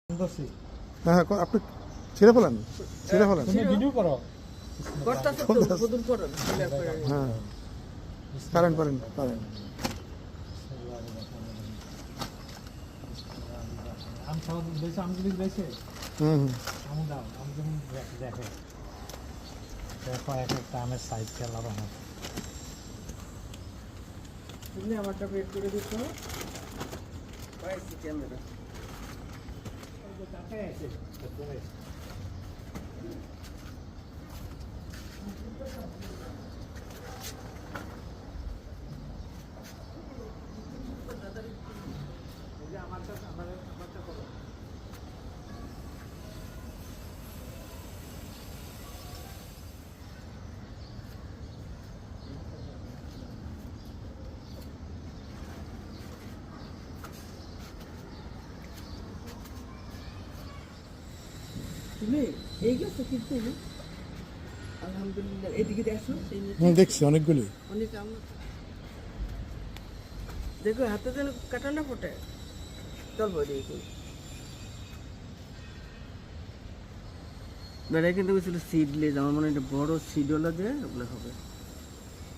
হ্যাঁ আপনি ছেড়ে ফেলেন ভিডিও করো হ্যাঁ পারেন পারেন পারেন আম খাওয়া দিয়েছে আম যদি দিয়েছে হুম আম দাও আম যেমন দেখো দেখো এক একটা আমের সাইজ আলাদা হয় তুমি আমারটা বের করে দিচ্ছ পাইছি ক্যামেরা কাছে আছে আমারটা করো তুমি এই গেছো কিন্তু আলহামদুলিল্লাহ এদিকে দেখো দেখছি অনেকগুলি অনেক আম দেখো হাতে যেন কাটা না ফোটে চলবো দেখি বেড়াই কিন্তু ছিল সিডলেস আমার মনে হয় একটা বড় সিড হলো যে ওগুলো হবে